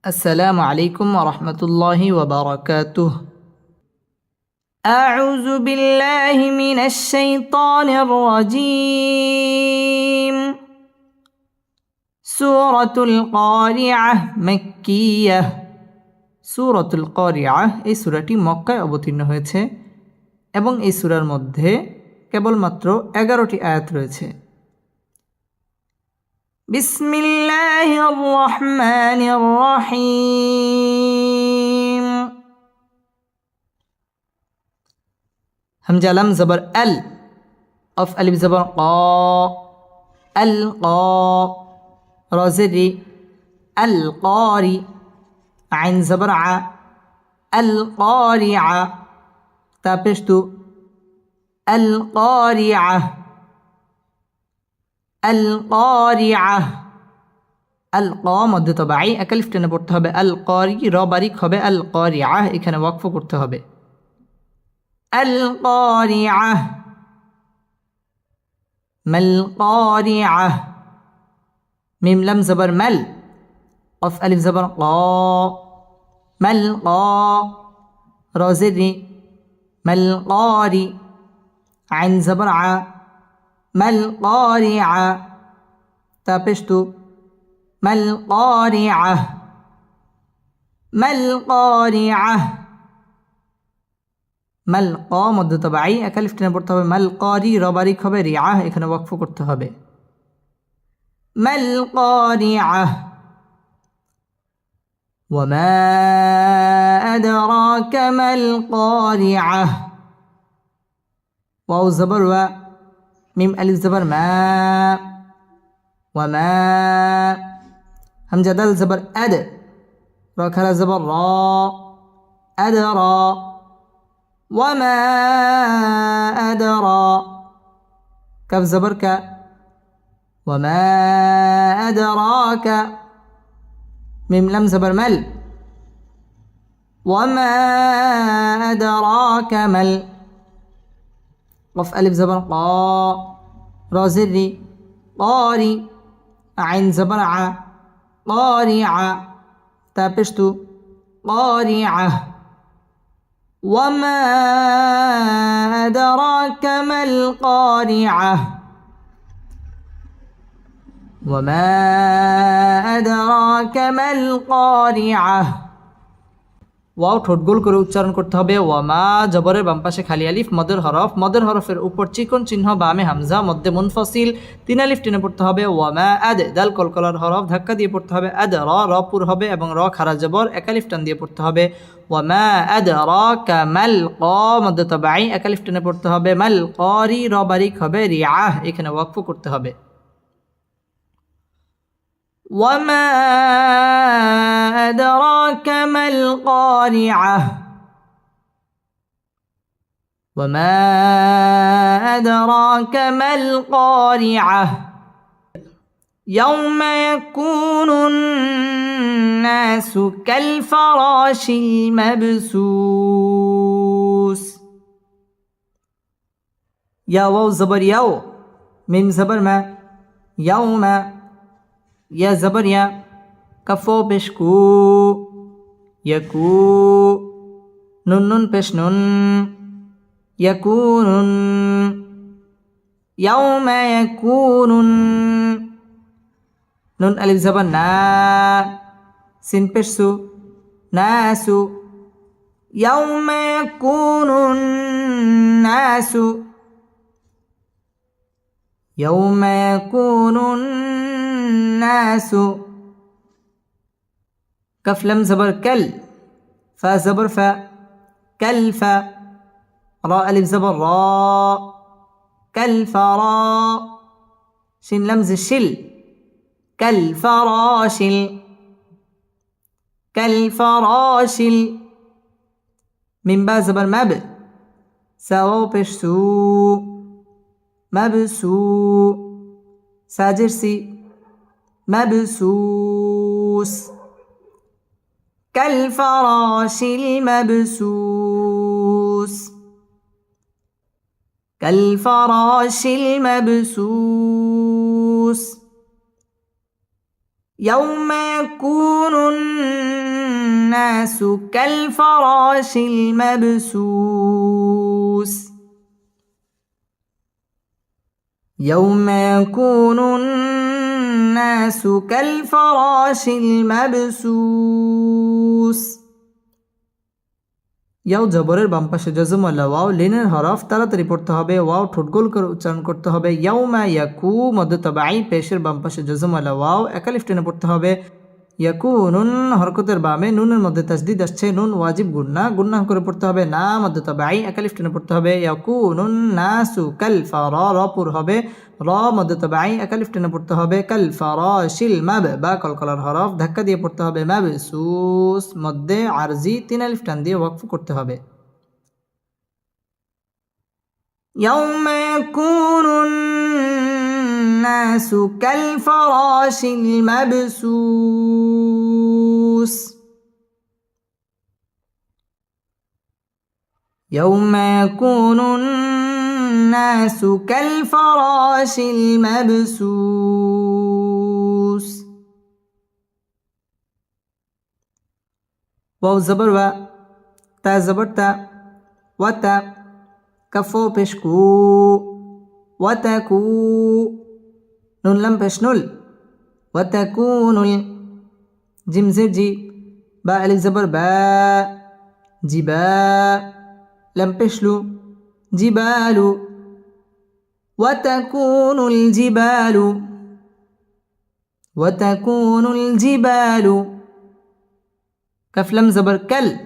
السلام عليكم ورحمة الله وبركاته. أعوذ بالله من الشيطان الرجيم. سورة القارعة مكية. সূরাতুল কারিআহ এই সূরাটি মক্কায় অবতীর্ণ হয়েছে এবং এই সূরার মধ্যে কেবলমাত্র 11টি আয়াত রয়েছে। বিসমিল্লাহির রহমানির রহিম। হামজা লাম জবর আল, কফ আলিফ জবর ক, আল ক, র জের রি, আল কারি, আইন জবর আ, আল কারিআ, তা পেশ তু, আল কারিআ, আল কারিআ, আল ক মধ্য তবাই একালিফ টেনে পড়তে হবে, আল কারি র বারিক হবে, আল কারিআ এখানে ওয়াকফ করতে হবে। আল কারিআ, মাল কারিআ, মিম লাম জবর মাল, কফ আলিফ জবর ক, মাল ক, র জের রি, মাল কারি, আইন জবর আ, মাল কারিআ, তা পেশ তু, মাল কারিআ, মাল কারিআ, মাল ক মধ্য তবাই একালিফ টেনে পড়তে হবে, মাল কারি র বারিক হবে, রিআ এখানে ওয়াকফ করতে হবে। মাল কারিআ, ওয়ামা আদরাকা মাল কারিআ, ওয়াও জবর ওয়া, মিম আলিফ জবর মা, ওয়ামা, হামজা দাল জবর আদ, র খারা জবর র, আদরা, ওয়ামা আদরা, কাফ জবর কা, ওয়ামা আদরাকা, মিম লাম জবর মাল, ওয়ামা আদরাকা মাল, কফ আলিফ জবর ক, র জের রি, قاري, عين زبر ع, قارعة, تا পেশ তু, قارعة, وما أدراك ما القارعة, وما أدراك ما القارعة। ওয়াও ঠোঁট গোল করে উচ্চারণ করতে হবে। ওয়ামা জবরের বাম পাশে খালি আলিফ, মদের হরফ, মদের হরফের উপর চিকন চিহ্ন, বামে হামজা, মধ্যে মুনফাসিল, 3 আলিফ টেনে পড়তে হবে। ওয়ামা আদ, দাল কলকলার হরফ, ধাক্কা দিয়ে পড়তে হবে। আদ র, র পুর হবে এবং র খারা জবর, এক আলিফ টান দিয়ে পড়তে হবে। ওয়ামা আদ র কামাল ক মধ্য তবাই এক আলিফ টেনে পড়তে হবে। মাল কারি র বারিক হবে, রিআহ এখানে ওয়াকফ করতে হবে। وما أدراك ما القارعة، وما أدراك ما القارعة، يوم يكون الناس كالفراش المبثوث، يا واو زبر يو، ميم زبر ما، يوم، يا زبر يا، كفو بشكو، يكو، نون نون بش نون، يكون، يوم يكون، نون ألف زبر نا، سين بشسو، ناسو، يوم يكون الناس، يوم يكون الناس، كف لم زبر كل، فا زبر فا، كالفا، را ألف زبر را، كالفرا، شين لمز شل، كالفراشل، كالفراشل، من با زبر مب، ساو بشسو، مبسو، ساجرسي، مبسوس، كالفراش المبسوس، كالفراش المبسوس، يوم يكون الناس كالفراش المبثوث يوم يكون الناس كالفراش المبثوث ইয়াও জবরের বাম পাশে জজম ওয়ালা ওয়াও লিনের হরফ তাড়াতাড়ি পড়তে হবে ওয়াও ঠোঁট গোল করে উচ্চারণ করতে হবে ইয়াউমা ইয়াকু মধ্য তাবাই পেশের বাম পাশে জজম ওয়ালা ওয়াও একালিফ টেনে পড়তে হবে ইয়াকুনুন হরকতের বামে নুনের মধ্যে তাসদিদ আসছে নুন ওয়াজিব গুন্নাহ করে পড়তে হবে না মধ্য তাবাই একালিফ টেনে পড়তে হবে ইয়াকুনুন নাসু কাল ফারা র পুর হবে র মধ্য তাবাই একালিফ টেনে পড়তে হবে কাল ফারাশিল মাব বা কলকলার হরফ ধাক্কা দিয়ে পড়তে হবে মাবসুস মধ্যে আরজি তিন আলিফ টান দিয়ে ওয়াকফ করতে হবে ইয়াউমা ইয়াকুনুন الناس كالفراش المبثوث يوم يكون الناس كالفراش المبثوث واو زبر و تا زبر تا وتا كفو بشكو وتكو نون لم بشنل وتكون جيم زر جي با ألف زبر با جبا لم بشلو جبال وتكون الجبال كف لم زبر كل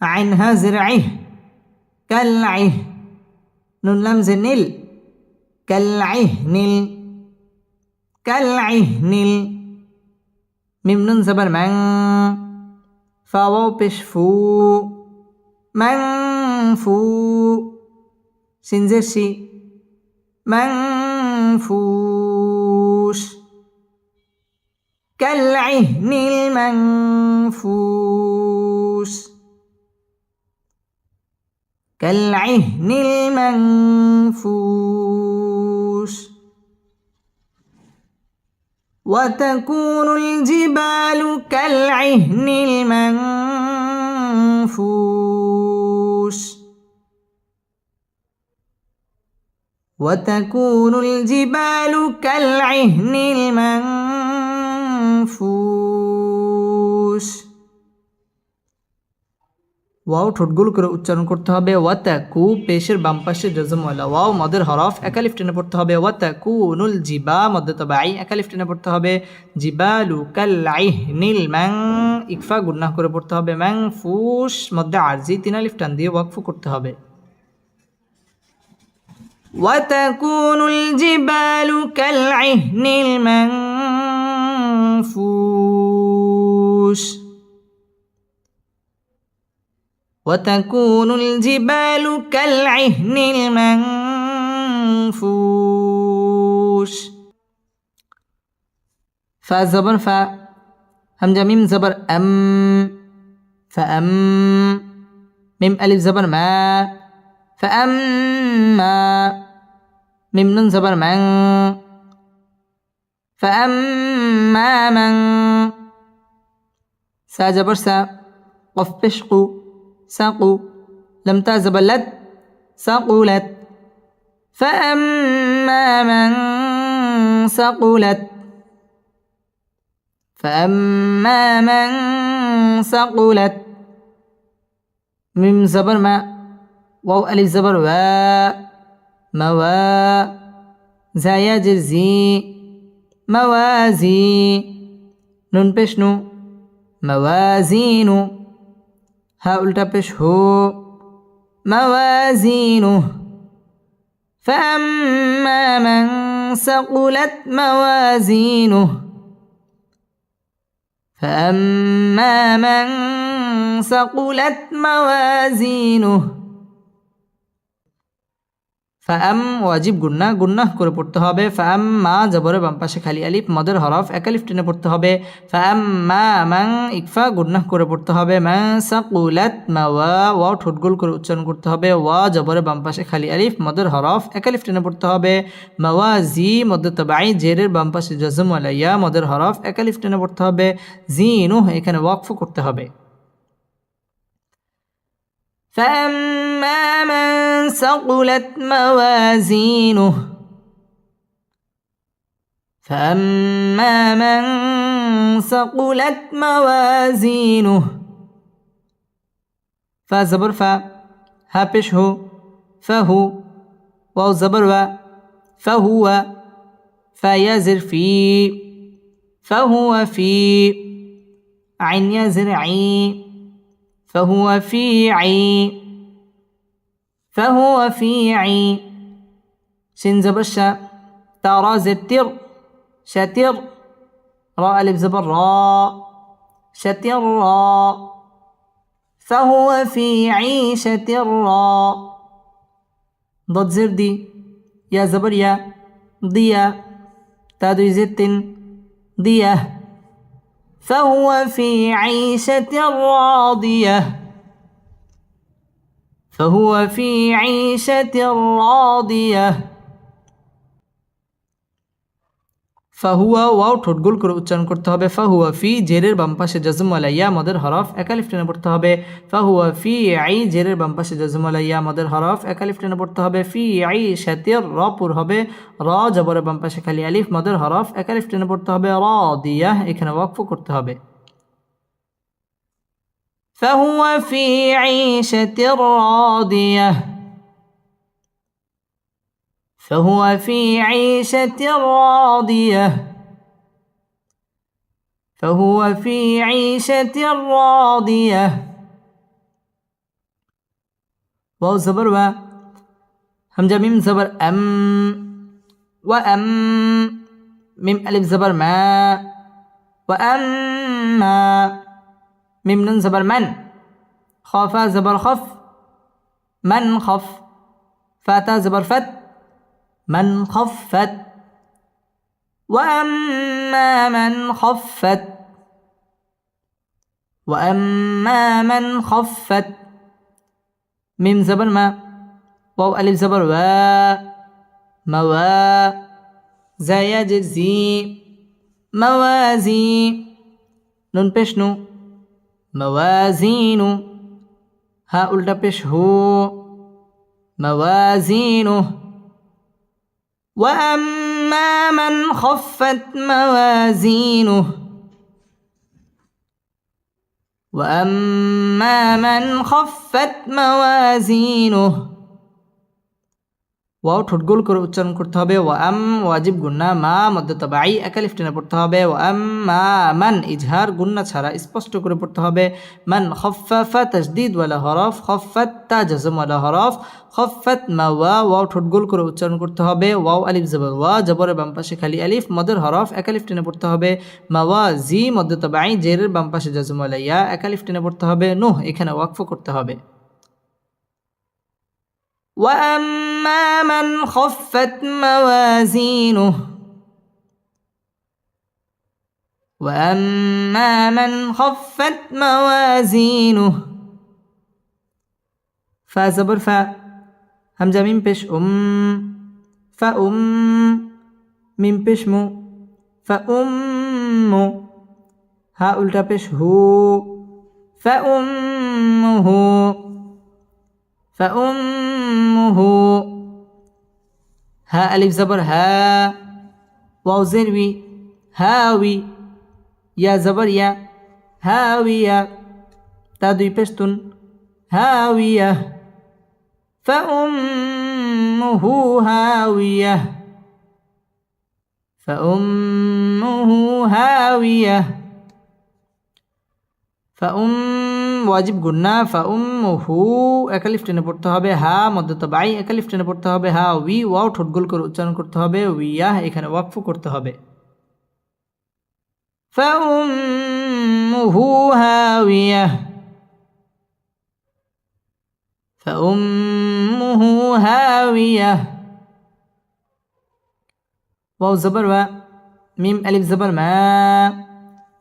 عينها زرعه كالعه نون لم زنل كالعهن ميم نون زبر من فاو بشفو منفو سنزر شي منفوش كالعهن المنفوش كالعهن المنفوش وتكون الجبال كالعهن المنفوش وتكون الجبال كالعهن المنفوش ওয়াও ঠোঁট গোল করে উচ্চারণ করতে হবে ওয়াতাকু পেশের বাম পাশে জজম ওয়ালা ওয়াও মদের হরফ একালিফ টেনে পড়তে হবে ওয়াতাকুনুল জিবা মধ্য তাবাই একালিফ টেনে পড়তে হবে জিবালু কালআইহনিল মান ইকফা গুন্নাহ করে পড়তে হবে মানফুস মধ্যে আরজি তিন আলিফ টান দিয়ে ওয়াকফ করতে হবে ওয়াতাকুনুল জিবালু কালআইহনিল মানফুস وتكون الجبال كالعهن المنفوش فا زبر فا همزة ميم زبر أم فأم ميم ألف زبر ما فأما ميم نون زبر من فأما من سا زبر سا قف بشقو ساقوا لم تزبلت سقلت فأما من ثقلت ميم زبر ما واو ألف زبر وا موا زايا جزي موازي نون بشنو موازين ها উল্টা পেশ হো موازينه فأما من ثقلت موازينه ফাআম ওয়াজিব গুন্নাহ করে পড়তে হবে ফাআম মা জবরের বাম পাশে খালি আলিফ মদের হরফ এক আলিফ টেনে পড়তে হবে ফাআম মা মান ইকফা গুন্নাহ করে পড়তে হবে মা সাকুলাত মাওয়া ওয়াও ঠোঁট গোল করে উচ্চারণ করতে হবে ওয়া জবরের বাম পাশে খালি আলিফ মদের হরফ এক আলিফ টেনে পড়তে হবে মাওয়াজি মদ তাবাই জেরের বাম পাশে জজম ওয়ালা ইয়া মদের হরফ এক আলিফ টেনে পড়তে হবে জিনুহ এখানে ওয়াকফ করতে হবে فأما من ثقلت موازينه فأما من ثقلت موازينه فا زبر فا ها پیش هو فهو واو زبر و فهو فا يزر في فهو في عين يزر عي فهو في عي فهو في عي شين زبر شا تا را زر تر شاتر را ألف زبر را شاتر را فهو في عيشة را ضد زر دي يا زبر يا ضيا تادو زت ضيا فهو في عيشة راضية فهو في عيشة راضية ফাহুয়া ওয়াও ঠোঁট গোল করে উচ্চারণ করতে হবে ফাহুয়া ফি জেরের বাম পাশে জাজম আলাইয়া মদের হরফ একালিফ টেনে পড়তে হবে ফাহুয়া ফি আই জেরের বাম পাশে জাজম আলাইয়া মদের হরফ একালিফ টেনে পড়তে হবে ফি আই শাতির র পুর হবে র জবরের বাম পাশে খালি আলিফ মদের হরফ একালিফ টেনে পড়তে হবে রাদিয়াহ এখানে ওয়াকফ করতে হবে ফাহুয়া ফি আইশাতির রাদিয়াহ فهو في عيشة راضية فهو في عيشة راضية واو زبر و همزة ميم زبر أم وأم ميم ألف زبر ما وأما ميم نون زبر من خافا زبر خف من خف فاتا زبر فت من خفت وأما من خفت وأما من خفت ميم زبر ما واو ألف زبر و موا زايد زي موازي نون پیش نو موازين ها الٹا پیش هو موازينه وأما من خفت موازينه وأما من خفت موازينه ওয়াও ঠোঁট গোল করে উচ্চারণ করতে হবে ওয়াম ওয়াজিব গুন্না মা মধ্য তাবাই একালিফ টেনে পড়তে হবে ওয়াম্মা মান ইজহার গুন্না ছাড়া স্পষ্ট করে পড়তে হবে মান খাফফা তাসদীদ ওয়ালা হরফ খাফফাত তা জাজম ওয়ালা হরফ খাফফাত মাওয়া ওয়াও ঠোঁট গোল করে উচ্চারণ করতে হবে ওয়াও আলিফ জবর ওয়া জবরের বাম পাশে খালি আলিফ মদের হরফ একালিফ টেনে পড়তে হবে মাওয়া জি মধ্য তাবাই জেরের বাম পাশে জাজম ওয়ালা ইয়া একালিফ টেনে পড়তে হবে নুহ এখানে ওয়াকফ করতে হবে وأما من خفت موازينه وأما من خفت موازينه فا زبر فا همزة ميم پیش فأم ميم پیش مو فأم ها الٹا پیش هو فأمه فأمه ها ألف زبر ها واو زروي هاوي يا زبر يا هاوية تا دوي پشتون هاوية فأمه هاوية فأمه هاوية ওয়াজিব গুন্না ফাউম্মুহু একালিফ টেনে পড়তে হবে হা মধ্য তাবাই একালিফ টেনে পড়তে হবে হা উই ওয়াও ঠোঁট গোল করে উচ্চারণ করতে হবে উইয়াহ এখানে ওয়াকফ করতে হবে ফাউম্মুহু হাওয়াইয়াহ ফাউম্মুহু হাওয়াইয়াহ ওয়াও জবর ওয়া মিম আলিফ জবর মা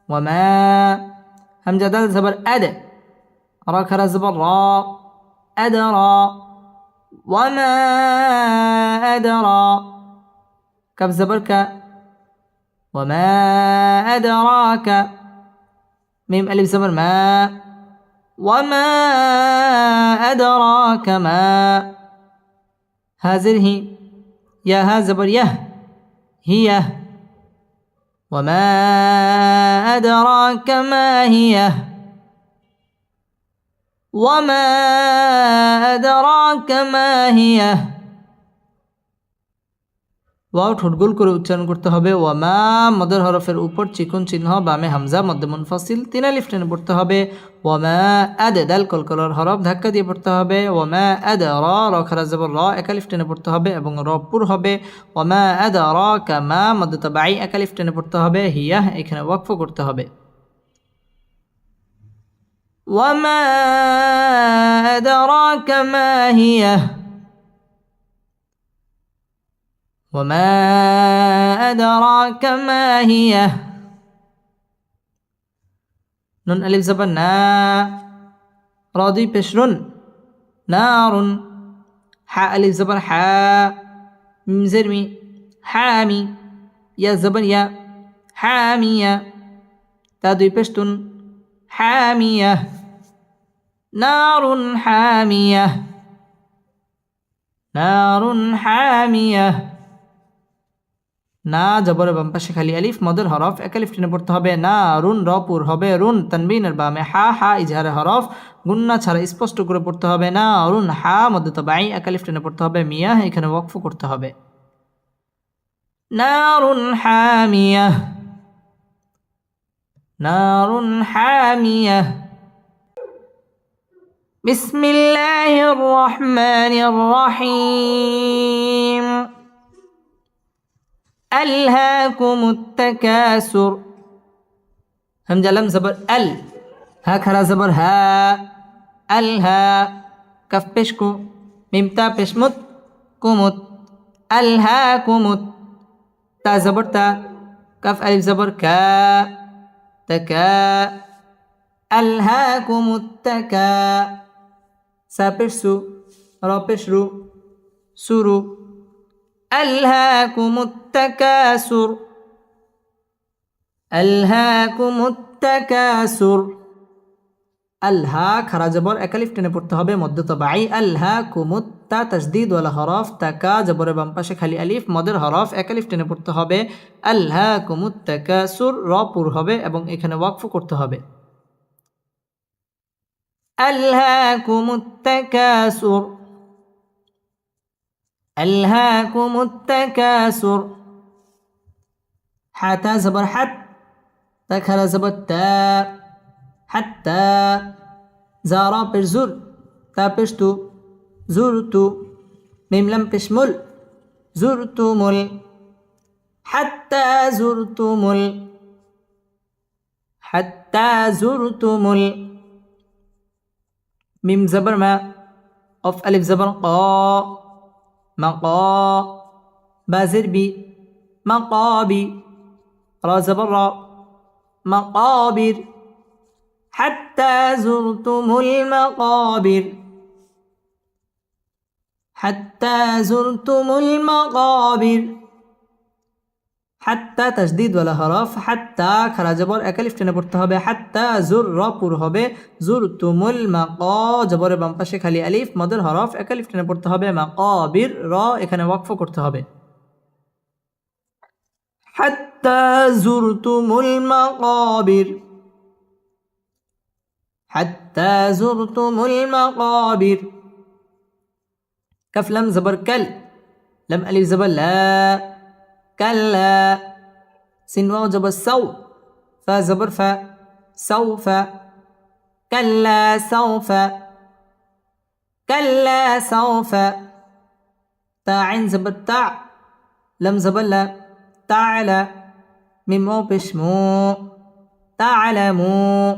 ওয়া মা همزة دال زبر أد را كرا زبر را أدرى وما أدرى كف زبر ك وما أدراك ميم ألف زبر ما وما أدراك ما هذه يا ها زبر يه هي وما أدراك ما هي وما أدراك ما هي ওয়াও ঠোঁট গোল করে উচ্চারণ করতে হবে ওয়ামা মদের হরফের উপর চিকন চিহ্ন বামে হামজা মধ্যে মুনফাসিল তিন আলিফ টেনে পড়তে হবে ওয়ামা আদ দাল কলকলার হরফ ধাক্কা দিয়ে পড়তে হবে ওয়ামা আদ র খারা জবর র এক আলিফ টেনে পড়তে হবে এবং র পুর হবে ওয়ামা আদ র কামা মদ তাবাই এক আলিফ টেনে পড়তে হবে হিয়া এখানে ওয়াকফ করতে হবে ওয়ামা আদরাকা মা হিয়া وما أدراك ما هي نون ألف زبر نا راضي بشرن نار حاء ألف زبر حاء ميم زرمي حامي يا زبر يا حامية تادوي بشتن حامية نار حامية نار حامية না জবরের বাম পাশে খালি আলিফ মদের হরফ এক আলিফ টেনে পড়তে হবে না রুন রপুর হবে রুন তানবিনের বামে হা হা ইজহারে হরফ গুন্না ছাড়া স্পষ্ট করে পড়তে হবে না রুন হা মধ্যে তাবাই এক আলিফ টেনে পড়তে হবে মিয়া এখানে ওয়াকফ করতে হবে নারুন হামিয়া নারুন হামিয়া বিসমিল্লাহির রহমানির রহিম ألهاكم التكاثر همزة لم زبر ال ها خرا زبر ها الها كف بشكو ميم تا بشمت كمت ألهاكمت تا زبر تا كف ألف زبر كا تكا ألهاكم التكا سا بشسو را بشرو سورو ألهاكم التكاثر ألهاكم التكاثر আলহা খারা জবর এক আলিফ টেনে পড়তে হবে মধ্য তাবাই আলহাকুমুত তা তাসদীদ ওয়ালা হরফ তাকা জবরের বাম পাশে খালি আলিফ মদের হরফ এক আলিফ টেনে পড়তে হবে আলহাকুমুত তাকাসুর র পুর হবে এবং এখানে ওয়াকফ করতে হবে আলহাকুমুত তাকাসুর ألهاكم التكاثر حتى زبر حت تكهر زبر تا حتى زارا بشزر تا بشتو زرتو ميم لم بشمل زرتمل حتى زرتمل حتى زرتمل ميم زبر ما أف ألف زبر قا مقا بازر بي مقابي را زبر را مقابر حتى زرتم المقابر حتى زرتم المقابر حتى تشديد ولا হরফ حتى খারা জবর এক আলিফ টেনে পড়তে হবে حتى জুর র পুর হবে জুরতুমুল মাকা জবরের বাম পাশে খালি আলিফ মদের হরফ এক আলিফ টেনে পড়তে হবে মাকাবির র এখানে ওয়াকফ করতে হবে حتى زرتمুল মাকাবির حتى زرتمুল মাকাবির কাফ লাম জবর কাল লাম আলিফ জবর লা كلا سين واو زبر سو فا زبر فا سوف كلا سوف كلا سوف تا عين زبر تع لم زبر لا تعلى ميم واو بشمو تعلمو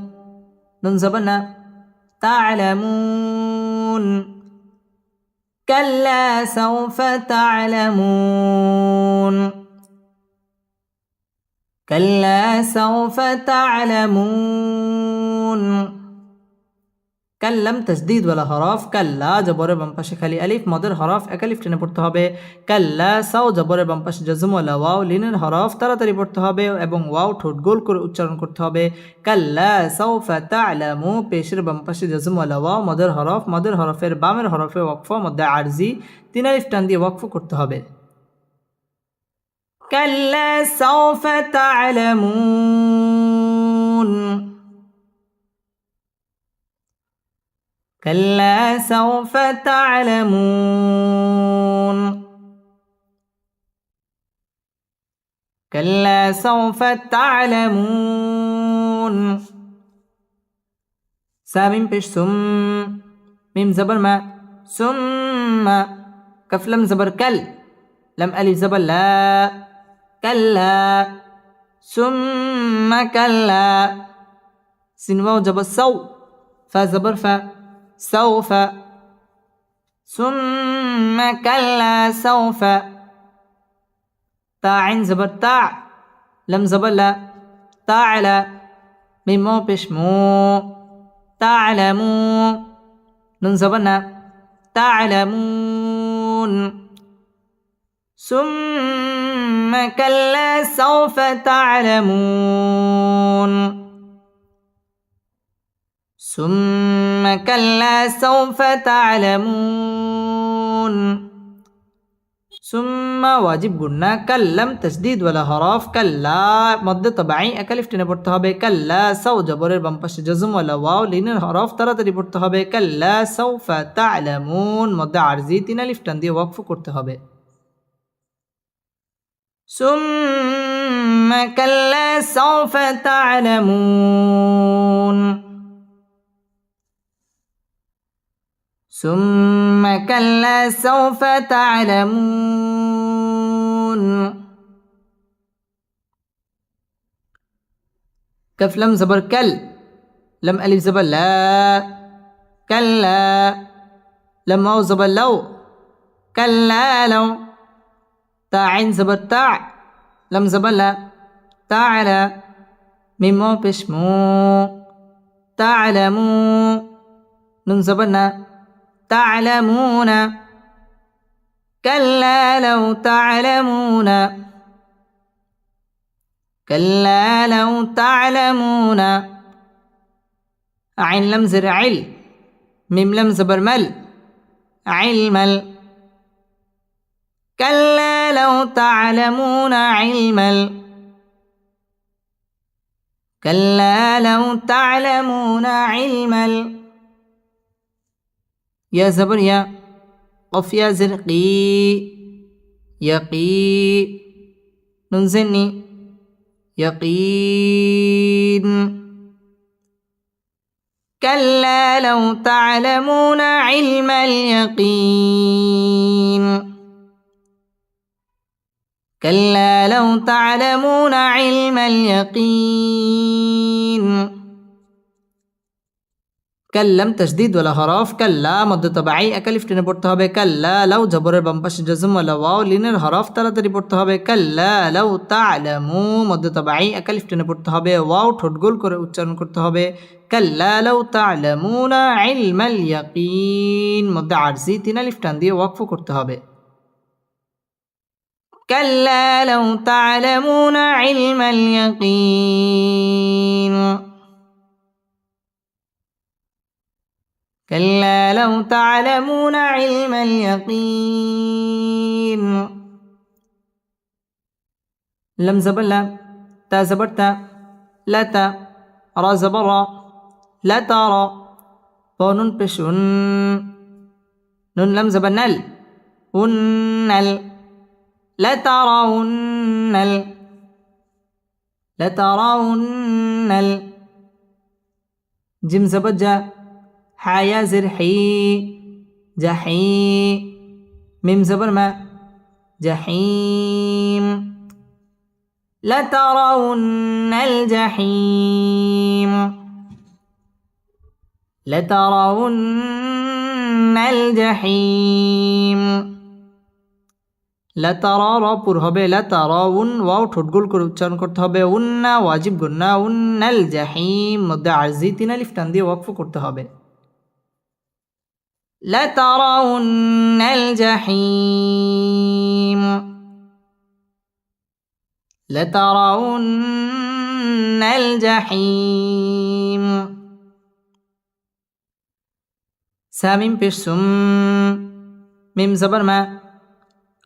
نون زبرنا تعلمون كلا سوف تعلمون كلا سوف تعلمون কাল্লাম তাসদীদ ওয়ালা হরফ কাল্লা জবরের বাম পাশে খালি আলিফ মদের হরফ এক আলিফ টেনে পড়তে হবে কাল্লা সাও জবরের বাম পাশে জজম ওয়ালা ওয়াও লিনের হরফ তাড়াতাড়ি পড়তে হবে এবং ওয়াও ঠোঁট গোল করে উচ্চারণ করতে হবে কাল্লা সাউফা তা'লামু পেশের বাম পাশে জজম ওয়ালা ওয়াও মদের হরফের বামের হরফে ওয়াকফ মধ্যে আরজি তিন আলিফ টান দিয়ে ওয়াকফ করতে হবে কাল্লা সাউফা তা'লামুন كلا سوف تعلمون كلا سوف تعلمون سامين بيش سم ميم زبر ما ثم كف لم زبر كل لم ألف زبر لا كلا ثم كلا سين واو زبر سو فا زبر فا سوف ثم كلا سوف تا عين زبر تا لم زبر لا تعلى ميم مو بيش مو تعلمو نون زبرنا تعلمون ثم كلا سوف تعلمون ثم كلا سوف تعلمون ثم واجب قلنا كلم تشديد ولا حرف كلا مد طبيعي اكلف টেনে পড়তে হবে كلا سو জবরের বাম পাশে জজম ওয়ালা ওয়াও লিনের হরফ তাড়াতাড়ি পড়তে হবে كلا سوف تعلمون মদ আরজি তিন আলিফ টান দিয়ে ওয়াকফ করতে হবে ثم كلا سوف تعلمون ثم كلا سوف تعلمون كف لم زبر كل لم ألف زبر لا كلا لم واو زبر لو كلا لو تا عين زبر تا لم زبر لا تعالى ميم مو بش مو تعلمو نون زبرنا تعلمون كلا لو تعلمون كلا لو تعلمون عين لم زر عل ميم لم زبر مل علمل كلا لو تعلمون علمل كلا لو تعلمون علمل يا زبر يا قف يا زرقي يقي ننزني يقين كلا لو تعلمون علم اليقين كلا لو تعلمون علم اليقين কাল্লাম তাসদীদ ওয়ালা হরফ কাল্লা মধ্য তবাই একালিফ টেনে পড়তে হবে কাল্লা লাউ জবরের বাম পাশে জজম ওয়ালা ওয়াও লিনের হরফ তাড়াতাড়ি পড়তে হবে কাল্লা লাউ তা'লামু মধ্য তবাই একালিফ টেনে পড়তে হবে ওয়াও ঠোঁট গোল করে উচ্চারণ করতে হবে কাল্লা লাউ তা'লামুনা ইলমাল ইয়াকিন মধ্য আরজি তিন আলিফ টান দিয়ে ওয়াকফ করতে হবে কাল্লা লাউ তা'লামুনা ইলমাল ইয়াকিন كلا لو تعلمون علم اليقين لم زبر لا تا زبر تا لا تا را زبر را لا ترى بونون بشون نون لم زبر نل ونل لا ترون لا ترون جيم زبر جا حيا زرحي جحي ميم زبر ما جحيم لترون الجحيم لترون الجحيم لترى পুর হবে لترون ওয়াও ঠোঁট গোল করে উচ্চারণ করতে হবে উন্না ওয়াজিব গুন্না উন্নাল জাহিম মধ্যে আরজি তিন আলিফ টান দিয়ে ওয়াকফ করতে হবে لترون الجحيم لترون الجحيم سامين پیش سم ميم زبر ما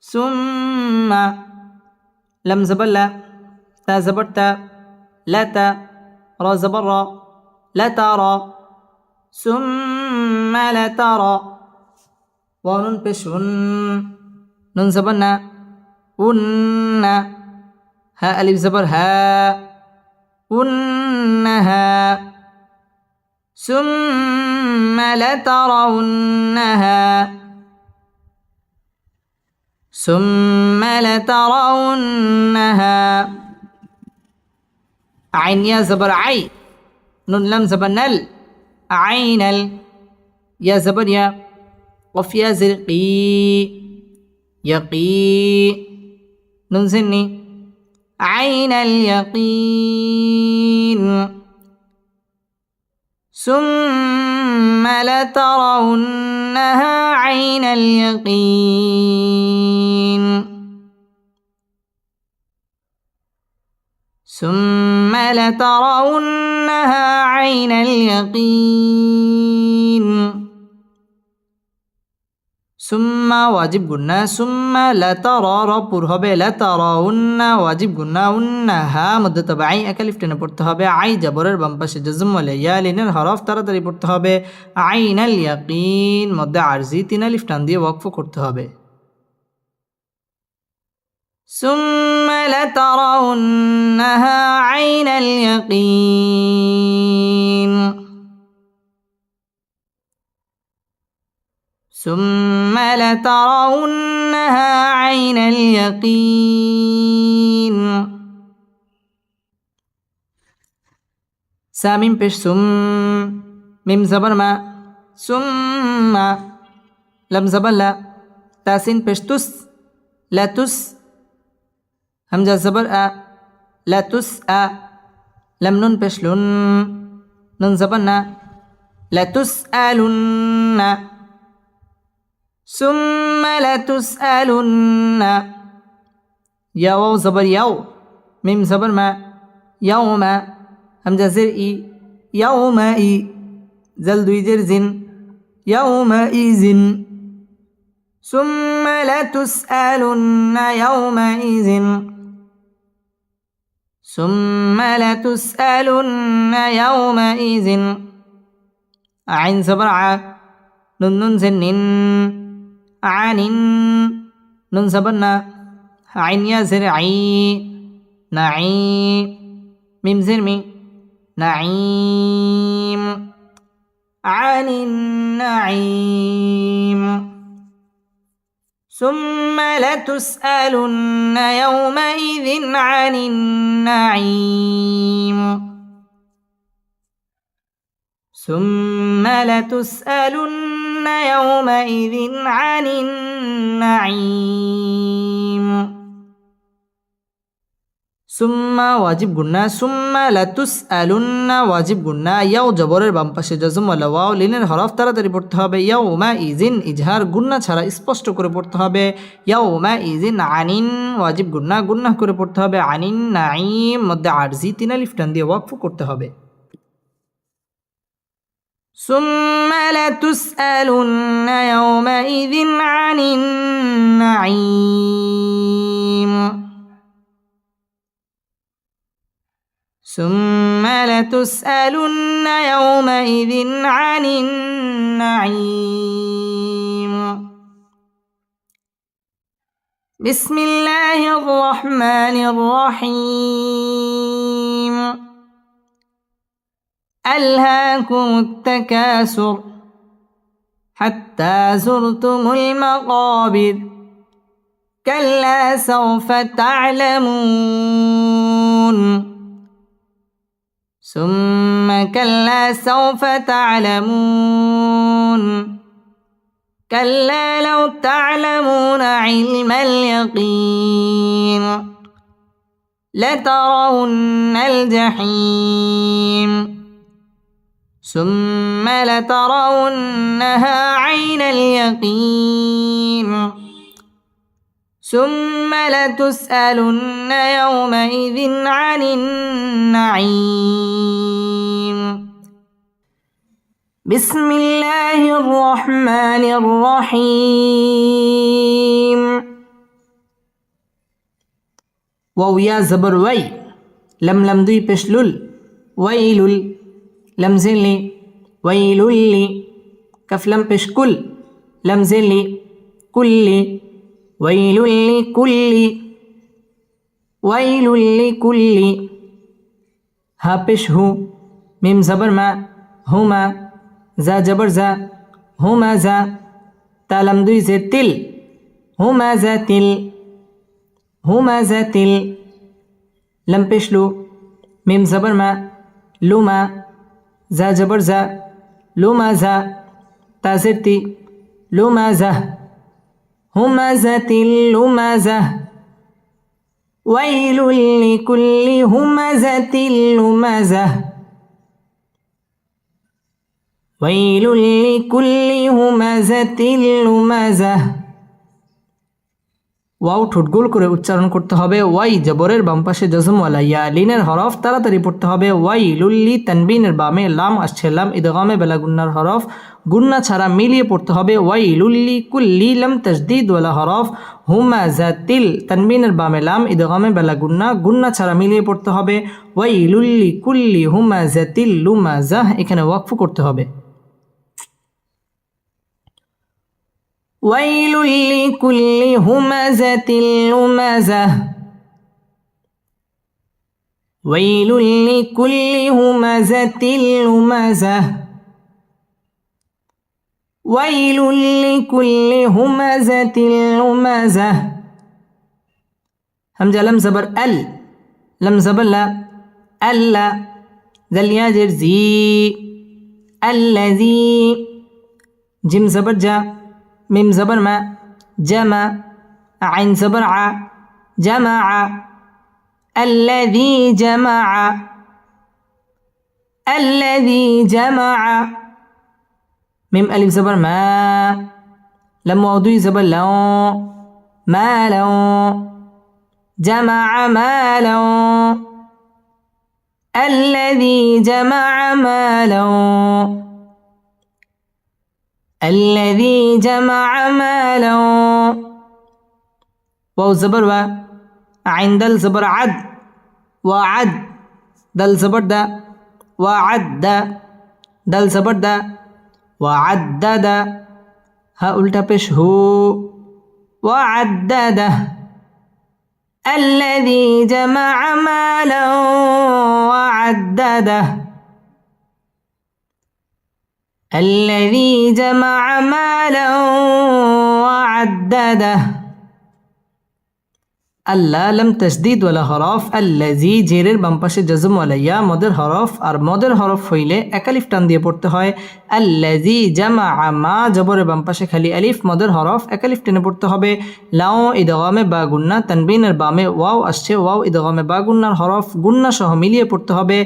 ثم لم زبر لا تا زبر تا لا تا را زبر را لا ترى ثم لا ترى ونون پیش نون زبر نا ون ها ألف زبر ها أنها ثم لترونها ثم لترونها عين يا زبر عي نون لم زبر نل عين يا زبر يا قف يا زرقي يقي نون زني عين اليقين ثم لترونها عين اليقين ثم لترونها عين اليقين ثم واجب قلنا ثم لترى ربر هبه لترون واجب قلنا انها مد تبعي اكلف টেনে পড়তে হবে আই জবরের বাম পাশে জজম ওয়ালা ইয়া লিনের হরফ তাড়াতাড়ি পড়তে হবে আইনাল ইয়াকিন মধ্যে আরজি তিন আলিফ টান দিয়ে ওয়াকফ করতে হবে ثم لترونها عين اليقين ثم لترونها عين اليقين سامين پیش سم ميم زبر ما ثم لم زبر لا تاسين پیش تس لا تس همزة زبر أ لا تس أ لم نون پیش لن نون زبر نا لا تسألن ثم لتسألن يا واو زبر يو ميم زبر ما يوم همزة زر إي يوم إي زل دوي زر زن يومئذ ثم لتسألن يومئذ ثم لتسألن يومئذ عين زبر ع نون زن عن نون زبرنا عين يا زرعي نعي ميم زرمي نعيم عن النعيم ثم لتسألن يومئذ عن النعيم ثم لتسألن يومئذ عن النعيم ثم واجب قلنا ثم لتسألن واجب قلنا ইয়াও জবরের বাম পাশে জজম ওয়ালা ওয়াও লিনের হরফ তাড়াতাড়ি পড়তে হবে ইয়াউমাইযিন ইজহার গুন্না ছাড়া স্পষ্ট করে পড়তে হবে ইয়াউমাইযিন আনিন ওয়াজিব গুন্না গুন্না করে পড়তে হবে আনিন নাঈম মধ্যে আরজি তিন আলিফ টান দিয়ে ওয়াকফ করতে হবে ثم لتسألن يومئذ عن النعيم ثم لتسألن يومئذ عن النعيم بسم الله الرحمن الرحيم ألهاكم التكاثر حتى زرتم المقابر كلا سوف تعلمون ثم كلا سوف تعلمون كلا لو تعلمون علم اليقين لترون الجحيم ثم لترونها عين اليقين ثم لتسألن يومئذ عن النعيم بسم الله الرحمن الرحيم واو يا زبر وي لم دوي بشلل ويلل لم زلي ويلل كف لم بشكل لم زلي كل ويل لكل ها پیش ہو میم زبر ما هما زا جبر زا هما زا تا لم دوی زی تل هما زا تل لم پیش لو میم زبر ما لما زا جبر زا لما زا تا زر تی لما زا همزة لمزة ويل لكل همزة لمزة ويل لكل همزة لمزة ওয়াও ঠোঁট গোল করে উচ্চারণ করতে হবে ওয়াই জবরের বাম পাশে জজমওয়ালা ইয়া লিনের হরফ তাড়াতাড়ি পড়তে হবে ওয়াই লুল্লি তানবিনের বামে লাম আসছে লাম ইদগামে বেলা গুন্নার হরফ গুন্না ছাড়া মিলিয়ে পড়তে হবে ওয়াই লুল্লি কুল্লি লাম তাজদীদ ওয়ালা হরফ হুমাজাতিল তানবিনের বামে লাম ইদগামে বেলা গুন্না ছাড়া মিলিয়ে পড়তে হবে ওয়াই লুল্লি কুল্লি হুমাজাতিল লুমাজাহ এখানে ওয়াকফ করতে হবে ويل لكل همزة لمزة ويل لكل همزة لمزة ويل لكل همزة لمزة همزة لم زبر ال لم زبر لا ألا ذل ياجر زي الذي جيم زبر جا ميم زبر ما جمع عين زبر ع جمع الذي جمع ميم ألف زبر ما لم وضوي زبر لو مالا جمع مالا الذي جمع مالا الذي جمع مالا واو زبر و عند الزبر عد وعد دل زبر دا وعد دل زبر دا وعدد ها التا پیش هو وعدده الذي جمع مالا وعدده الذي جمع مالا وعدده আল্লাহ লাম তাসদীদ ওয়ালা হরফ আল্লাযী জেরের বাম পাশে জজম ওয়ালা ইয়া মদের হরফ আর মদের হরফ হইলে এক আলিফ টান দিয়ে পড়তে হয় আল্লাযী জামা মা জবরের বাম পাশে খালি আলিফ মদের হরফ এক আলিফ টেনে পড়তে হবে লাও ইদগামে বা গুন্না তানবিনের বামে ওয়াও আসছে ওয়াও ইদগামে বা গুন্নার হরফ গুন্না সহ মিলিয়ে পড়তে হবে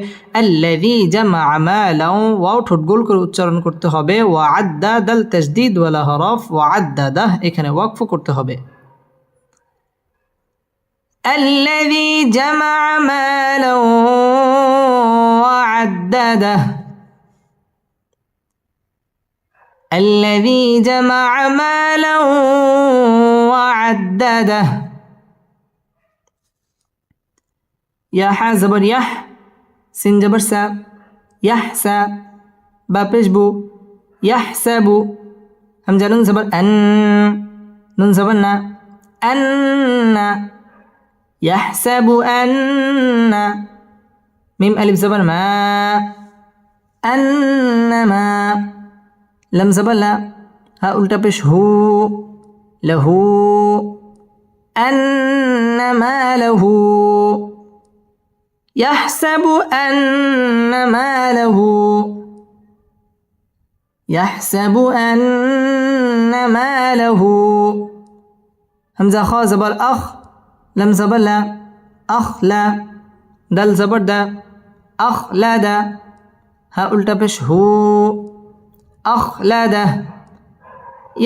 আল্লাযী জামা মালাও ওয়াও ঠোঁট গোল করে উচ্চারণ করতে হবে ওয়া'আদ্দা দাল তাসদীদ ওয়ালা হরফ ওয়া'আদ্দাদাহ এখানে ওয়াকফ করতে হবে الذي جمع مالا وعدده الذي جمع مالا وعدده يا ح زبر يح سين جبر سا يحسا با پیش بو يحسب همزة نون زبر أن نون زبر نا أن يحسب أن ميم ألف زبر ما أنما لم زبر لا ها ألتا پیش هو له أنما له يحسب أن ماله يحسب أن ماله همزة خا زبر أخ لم زبر لا أخ لا دل زبر دا أخ لا دا হা উল্টা পেশ হু أخلده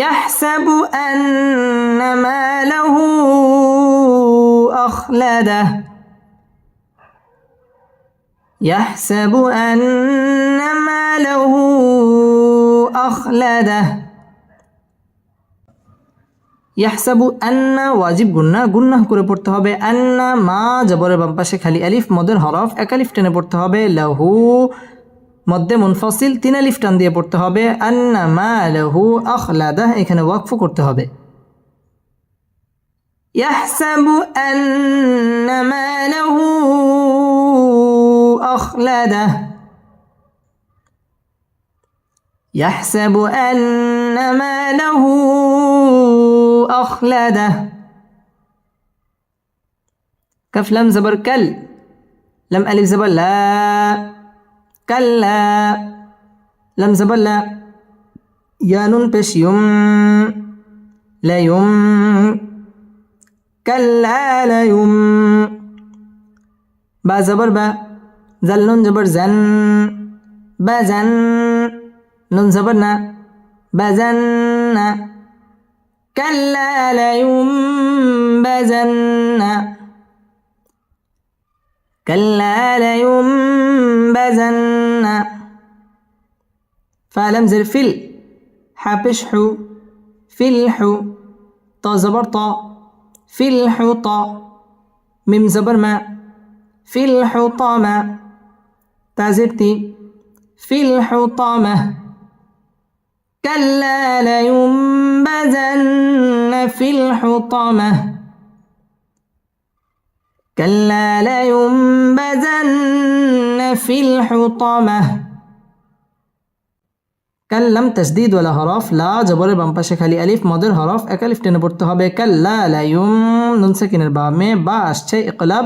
يحسب أن ماله أخلده يحسب أن ماله أخلده ইয়াহসাবু আন্না ওয়াজিব গুন্নাহ করে পড়তে হবে। আন্না মা জবরের বাম পাশে খালি আলিফ মদের হরফ এক আলিফ টেনে পড়তে হবে। লাহু মধ্যে মুনফাসিল তিন আলিফ টান দিয়ে পড়তে হবে। আন্না মা লাহু আখলাদাহ এখানে ওয়াকফ করতে হবে। ইয়াহসাবু আন্না মা লাহু আখলাদাহ ইয়াহসাবু আন্না মা লাহু أخلده كف لم زبر كل لم ألف زبر لا كلا لم زبر لا يا نون بش يم لا يم كلا لا يم با زبر با زل نون زبر زن بزن نون زبرنا بزن كلا لينبذن كلا لينبذن فلم زر فل حبش حو فلح طا زبر طا فلح طا ميم زبر ما فلح طامة تا زرتي فلح طامة كلا لينبذن في الحطمة كلا لينبذن في الحطمة كلم تشديد ولا حرف لا জবরের বাম পাশে খালি আলিফ মদের হরফ এক আলিফ টেনে পড়তে হবে। কাল্লা লায়ুম নুন সাকিনের বামে বা আসছে ইকলাব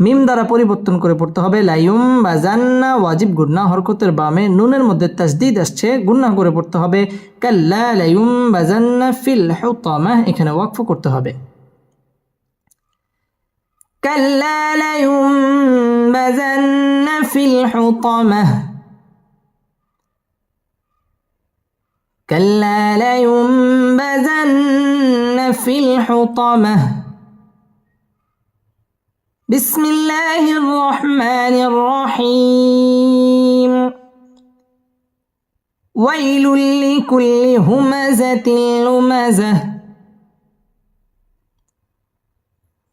মিম দ্বারা পরিবর্তন করে পড়তে হবে। লায়ুম বাজান্না ওয়াজিব গুন্না হরকতের বামে নুনের মধ্যে তাসদিদ আসছে গুন্না করে পড়তে হবে। কাল্লা লায়ুম বাজান্না ফিল হুতামাহ এখানে ওয়াকফ করতে হবে। কাল্লা লায়ুম বাজান্না ফিল হুতামাহ কাল্লা লায়ুম বাজান্না ফিল হুতামাহ بسم الله الرحمن الرحيم ويل لكل همزة لمزة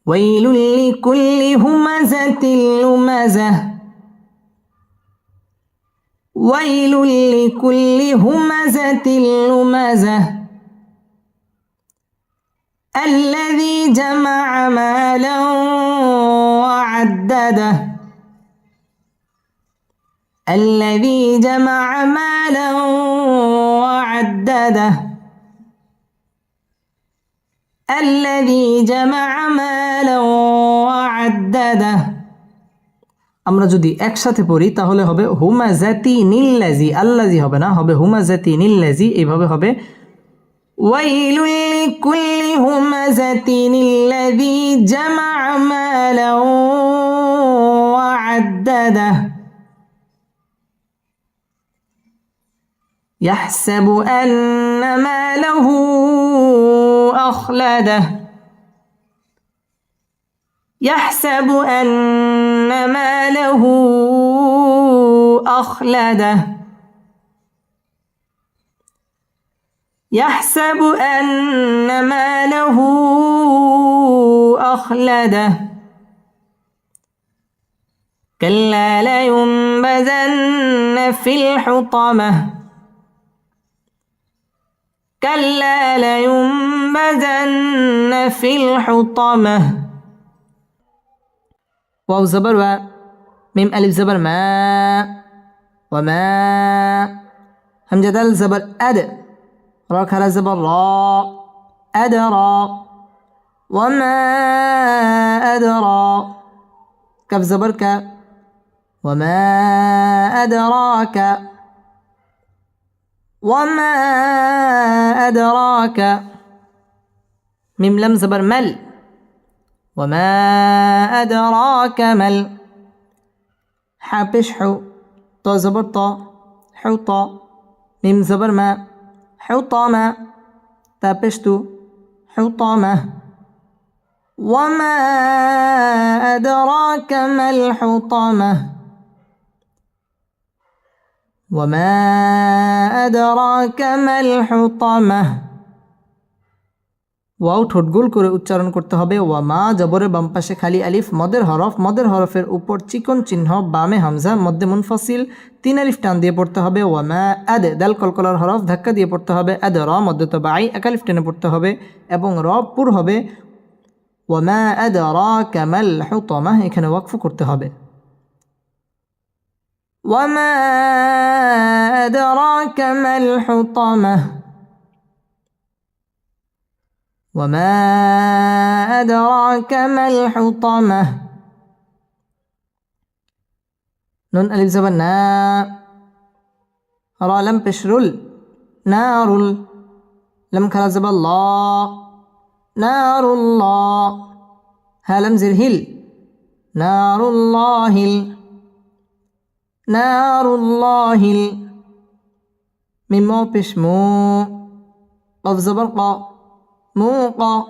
ويل لكل همزة لمزة ويل لكل همزة لمزة الذي جمع مالا وعدده الذي جمع مالا وعدده الذي جمع مالا وعدده আমরা যদি একসাথে পড়ি তাহলে হবে হুমাযাতিনিল্লাযী আল্লাযী হবে না, হবে হুমাযাতিনিল্লাযী এইভাবে হবে। ويل لكل همزة الذي جمع مالا وعدده يحسب أن ماله أخلده يحسب أن ماله أخلده يحسب أن ماله أخلده كلا لينبذن في الحطمة كلا لينبذن في الحطمة واو زبر و ميم ألف زبر ما وما همزة دال زبر أد را كلا زبر را أدرى وما أدرى كف زبر ك وما أدراك وما أدراك ميم لم زبر مل وما أدراك مل حبش حو طا زبر طا حوطا ميم زبر ما حطامة تابشتو حطامة وما أدراك ما الحطامة وما أدراك ما الحطامة ওয়াও ঠোঁট গোল করে উচ্চারণ করতে হবে ওয়ামা জবরের বাম পাশে খালি আলিফ মদের হরফের উপর চিকন চিহ্ন বামে হামজা মধ্যে মুনফাসিল 3 আলিফ টান দিয়ে পড়তে হবে ওয়ামা আদ দাল কলকলার হরফ ধাক্কা দিয়ে পড়তে হবে আদ র মধ্যে তবাই এক আলিফ টেনে পড়তে হবে এবং র পুর হবে ওয়ামা আদরাকা মাল হুতামা এখানে ওয়াকফ করতে হবে ওয়ামা আদরাকা মাল হুতামা وما أدراك ما الحطمة نون ألف زبر نا را لم بشرل نار لم كلا زبر الله نار الله ها لم زر هل نار الله نار الله ميم بشمو قف زبر قا موقع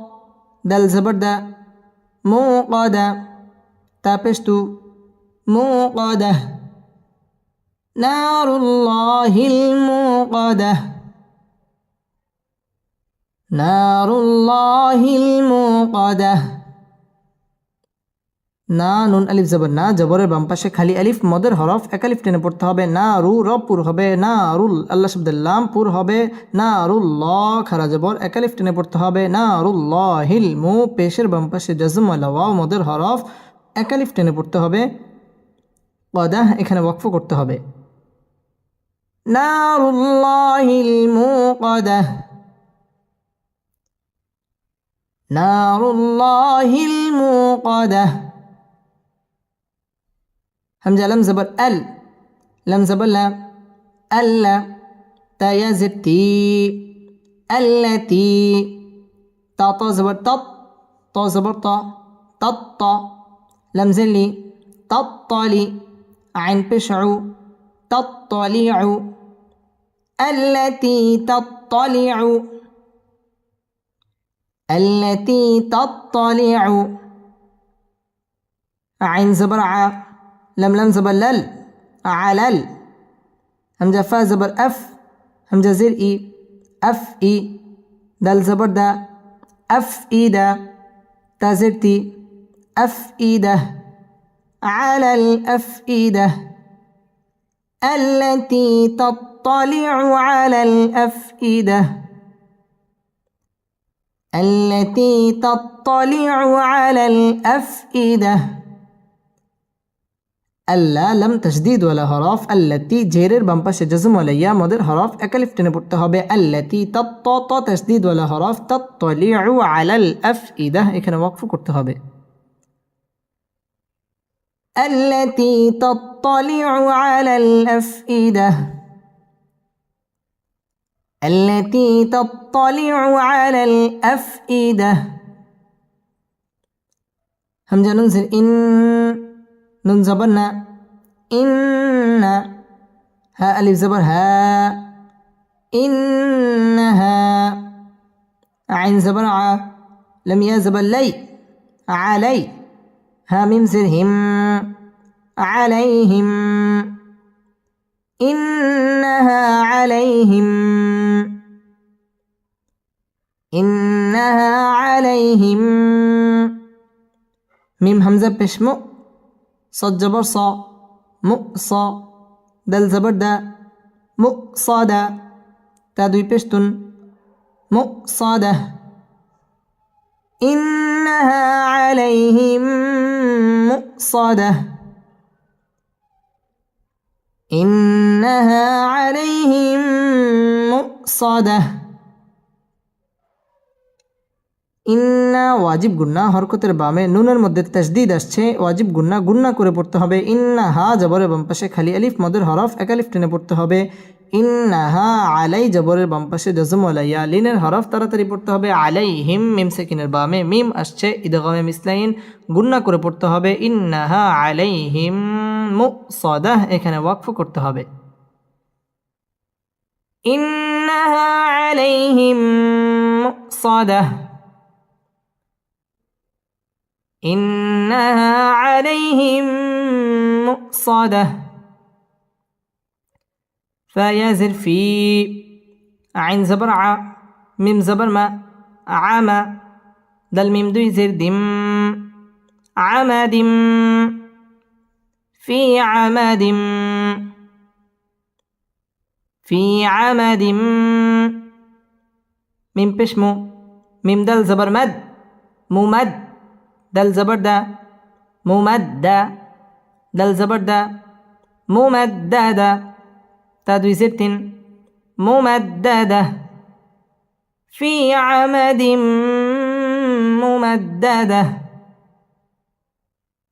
دل زبر دا موقدة تابشتو موقدة نار الله الموقدة نار الله الموقدة না নুন আলিফ জবর না জবরের বাম পাশে খালি আলিফ মদের হরফ এক আলিফ টেনে পড়তে হবে না রু র পুর হবে না রুল আল্লাহ শব্দের লাম পুর হবে না রুল্লাহ খারা জবর এক আলিফ টেনে পড়তে হবে না রুল্লাহিল মু পেশের বাম পাশে জাজম ওয়ালা ওয়াও মদের হরফ এক আলিফ টেনে পড়তে হবে কদাহ এখানে ওয়াকফ করতে হবে নারুল্লাহিল মুকাদাহ নারুল্লাহিল মুকাদাহ همزة لم زبر لم زبر لا ألا تا يا زبتي التي تا طا زبر طا زبر طا لم زلي تطلي عين بشعو تطلع التي تطلع التي تطلع عين زبر لم زبر لل علل همزة فا زبر أف همزة زر إي أف إي دل زبر دا أف إي دا تا زرتي أف إي ده على الأفئدة التي تطلع على الأفئدة التي تطلع على الأفئدة আল্লাহ লাম তাসদীদ ওয়ালা হরফ আল্লাতি জেরের বাম পাশে জজম ওয়ালা ইয়া মদের হরফ এক আলিফ টেনে পড়তে হবে আল্লাতি তাত তাসদীদ ওয়ালা হরফ তাতলিউ আলাল আফইদা এখানে ওয়াকফ করতে হবে আল্লাতি তাতলিউ আলাল আফইদা আল্লাতি তাতলিউ আলাল আফইদা হামজা নুন জির ইন نون زبرنا إن ها ألف زبر ها إنها عين زبر ع لم يا زبر لي علي ها ميم زر هم عليهم إنها عليهم إنها عليهم ميم همزة بشمو صاد جبر صا مؤصا دل زبر دا مؤصادا تا دوي بشتن مؤصادة إنها عليهم مؤصدة إنها عليهم مؤصدة ইন্না ওয়াজিব গুন্না হরকতের বামে নুনের মধ্যে তাসদীদ আসছে ওয়াজিব গুন্না গুন্না করে পড়তে হবে ইন্না হা জবরের বাম পাশে খালি আলিফ মদের হরফ এক আলিফ টেনে পড়তে হবে ইন্না হা আলাই জবরের বাম পাশে জজম ওয়ালা ইয়া লিনের হরফ তাড়াতাড়ি পড়তে হবে আলাইহিম মিম সাকিনের বামে মিম আসছে ইদগামে মিসলাইন গুন্না করে পড়তে হবে ইন্না হা আলাইহিম মুসাদাহ এখানে ওয়াকফ করতে হবে إنها عليهم مؤصدة إنها عليهم مؤصدة فيزر في عين زبر ع ميم زبر ما عما دال ميم دوي زر دم عمد في عمد في عمد ميم بشمو ميم دال زبر مد ممد دال زبر دا ممدة دال زبر دا ممددة تا دوي زرتين ممددة في عمد ممددة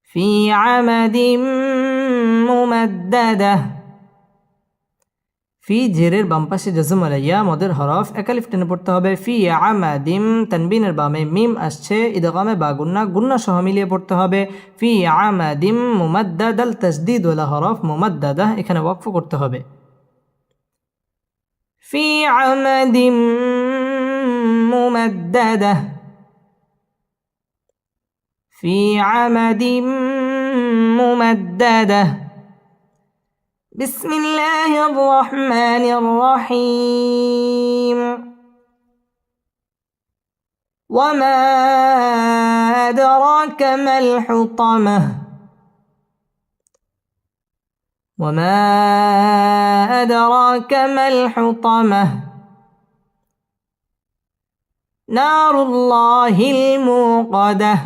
في عمد ممددة في জেরের বাম পাশে জজম আলাইয়া মদের হরফ একালিফ টেনে পড়তে হবে ফি আমাদিম তানবিনের বামে মিম আসছে ইদগামে বা গুন্না গুন্না সহ মিলিয়ে পড়তে হবে ফি আমাদিম মুমাদ্দাদাল তাসদীদ ওয়ালা হরফ মুমাদ্দাদা এখানে ওয়াকফ করতে হবে ফি আমাদিম মুমাদ্দাদা ফি আমাদিম মুমাদ্দাদা بسم الله الرحمن الرحيم وما أدراك ما الحطمة وما أدراك ما الحطمة نار الله الموقدة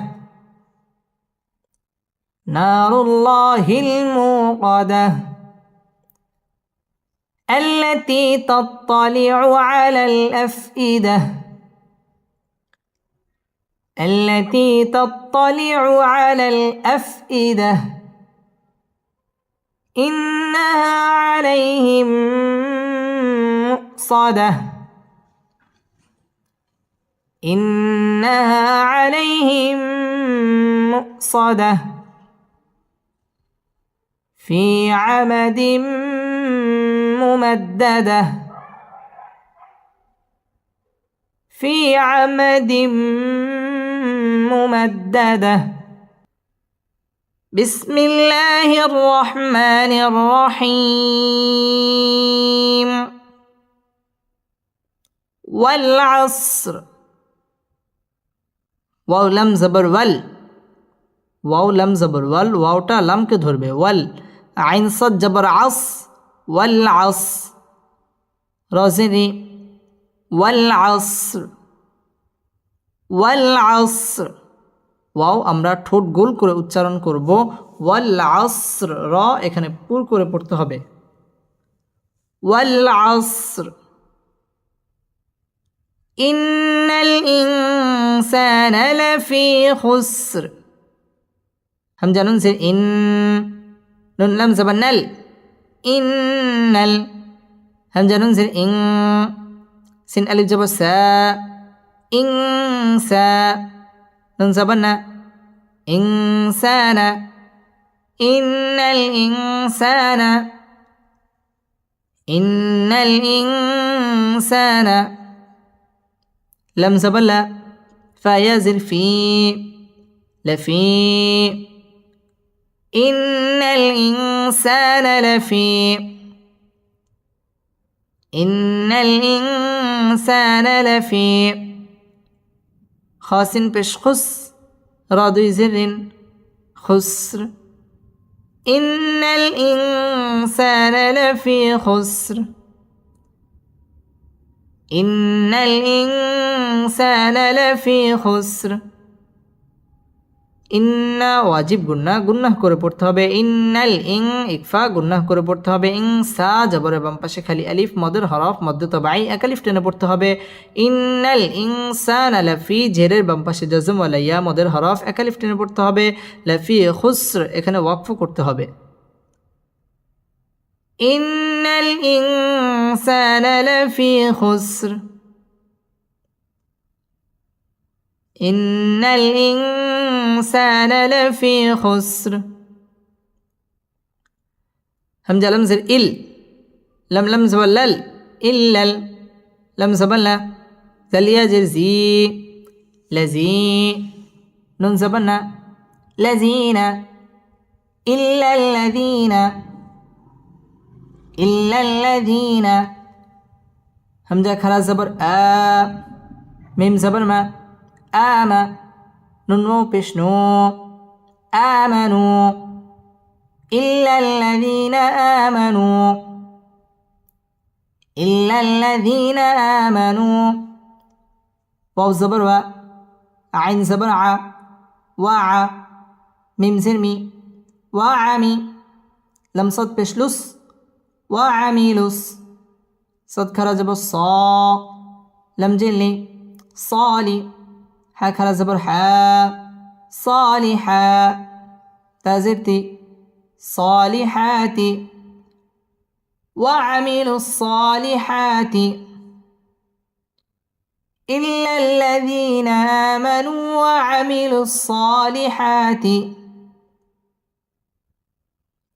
نار الله الموقدة التي تطلع على الأفئدة التي تطلع على الأفئدة إنها عليهم مؤصدة إنها عليهم مؤصدة في عمد ممددة في عمد ممددة بسم الله الرحمن الرحيم والعصر واو لم زبر ول واو لم زبر ول واوটা লামকে ধরবে ওয়াল আইন সাদ জবর আস والعصر رازني والعصر والعصر ওয়াও আমরা ঠোঁট গোল করে উচ্চারণ করব والعصر র এখানে পুর করে পড়তে হবে والعصر إن الإنسان لفي خسر همزة نون زير إن نون لم زبر نل إن همزة نون زير إن سين ألف جبر سا إنسا نون زبرنا إنسان إن الإنسان إن الإنسان لم زبر لا فيزر في لفي إن الإنسان لفي إن الإنسان لفي خاسن بش خس رادو زر خسر إن الإنسان لفي خسر إن الإنسان لفي خسر ইন্না ওয়াজিব গুন্নাহ করে পড়তে হবে ইন্নাল ইং ইকফা গুন্নাহ করে পড়তে হবে ইনসা জবরের বাম পাশে খালি আলিফ মদের হরফ মদ্দ তবাই এক আলিফ টেনে পড়তে হবে ইন্নাল ইনসানা লাফি জেরের বাম পাশে জজম ওয়ালাইয়া মদের হরফ এক আলিফ টেনে পড়তে হবে লাফি খুসর এখানে ওয়াকফ করতে হবে ইন্নাল ইনসানা লাফি খুসর إن الإنسان لفي خسر همزة لمزر إل لم لمز ولل إلا لم زبر لا ذل يجر زي لزي نون زبرنا الذين إلا الذين إلا الذين همزة خرا زبر ميم زبر ما آما نون مو بشنو آمنوا إلا الذين آمنوا إلا الذين آمنوا واو زبر و عين زبر ع وع ميم زرمي وعمي لم صد بشلس وعميلس صد خرا زبر صا لم جلي صالي ها خرا زبر حا صالحا تازرتي صالحات وعملوا الصالحات إلا الذين آمنوا وعملوا الصالحات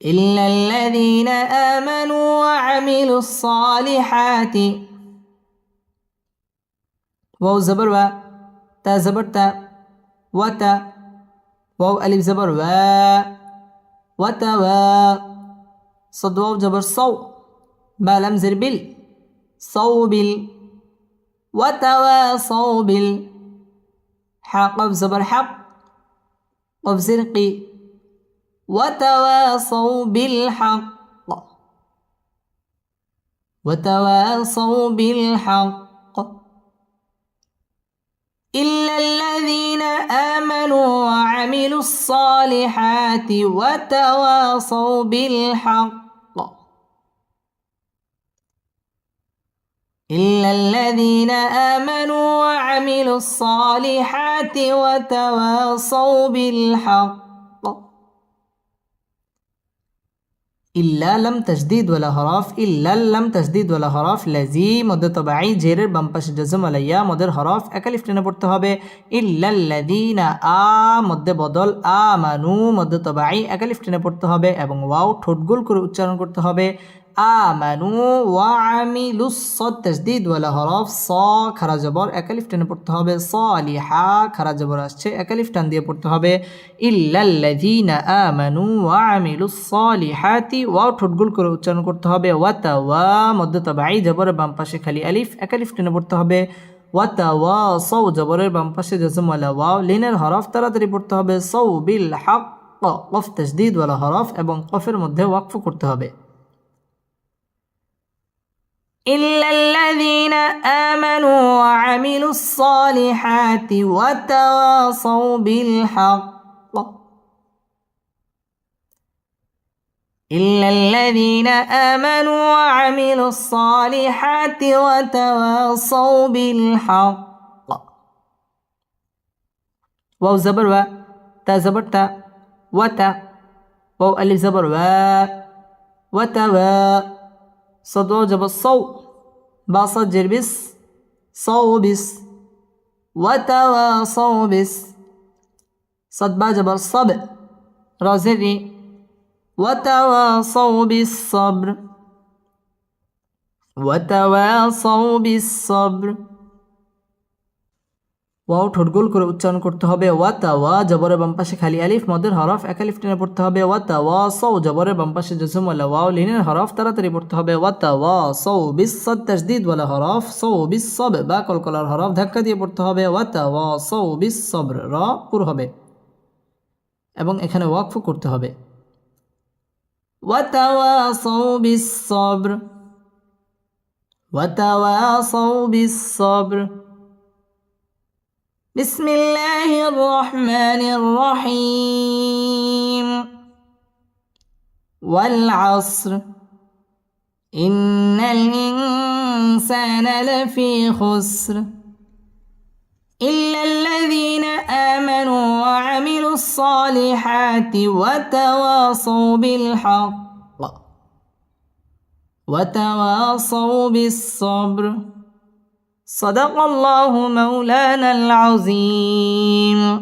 إلا الذين آمنوا وعملوا الصالحات واو زبر و تا زبر تا وتا واو ألف زبر و وتوا صد واو زبر صو با لم زر بال صوبل وتواصوا بال حق زبر حق قف زرقي وتواصوا بالحق وتواصوا بالحق إلا الذين آمنوا وعملوا الصالحات وتواصوا بالحق إلا الذين آمنوا وعملوا الصالحات وتواصوا بالحق إلا لم تشديد ولا حرف إلا لم تشديد ولا حرف لذي مد طبيعي জেরের বাম পাশে জজম আলাইয়া মদের হরফ একালিফ টেনে পড়তে হবে إلا الذين মধ্যে বদল আমানু মদ তবাই একালিফ টেনে পড়তে হবে এবং ওয়াও ঠোঁট গোল করে উচ্চারণ করতে হবে আমানু ওয়ামিলুস সাদ তাসদীদ ওয়ালা হরফ সা খারা জবর একালিফ টেনে পড়তে হবে সালিহা খারা জবর আসছে একালিফ টান দিয়ে পড়তে হবে ইল্লাল্লাযীনা আমানু ওয়ামিলুস সালিহাতি ওয়াও ঠোঁট গোল করে উচ্চারণ করতে হবে ওয়াতাওয়া মধ্য তাবাই জবরের বাম পাশে খালি আলিফ একালিফ টেনে পড়তে হবে ওয়াতাওয়াসাউ জবরের বাম পাশে জজম ওয়ালা ওয়াও লিনের হরফ তাড়াতাড়ি পড়তে হবে সাউবিল হক কফ তাসদীদ ওয়ালা হরফ এবং কফের মধ্যে ওয়াকফ করতে হবে إلا الذين آمنوا وعملوا الصالحات وتواصوا بالحق إلا الذين آمنوا وعملوا الصالحات وتواصوا بالحق واو زبر و تا زبر تا وتا واو ألف زبر و وتوا صد واو جب الصو با صد جربس صوبس وتواصوا بس صد با جب الصب را زري وتواصوا بالصبر وتواصوا بالصبر ওয়াও ঠোঁট গোল করে উচ্চারণ করতে হবে ওয়াতাওয়া জবরের বাম পাশে খালি আলিফ মদের হরফ একালিফ টেনে পড়তে হবে ওয়াতাওয়াসাউ জবরের বাম পাশে জজম ওয়ালা ওয়াও লিনের হরফ তাড়াতাড়ি পড়তে হবে ওয়াতাওয়াসাউ বিস-সাদ তাসদীদ ওয়ালা হরফ সাউ বিস-সাব বা কলকলার হরফ ধাক্কা দিয়ে পড়তে হবে ওয়াতাওয়াসাউ বিস-সাবর র পুরো হবে এবং এখানে ওয়াকফ করতে হবে ওয়াতাওয়াসাউ বিস-সাবর ওয়াতাওয়াসাউ বিস-সাবর بسم الله الرحمن الرحيم والعصر إن الإنسان لفي خسر إلا الذين آمنوا وعملوا الصالحات وتواصوا بالحق وتواصوا بالصبر صدق الله مولانا العظيم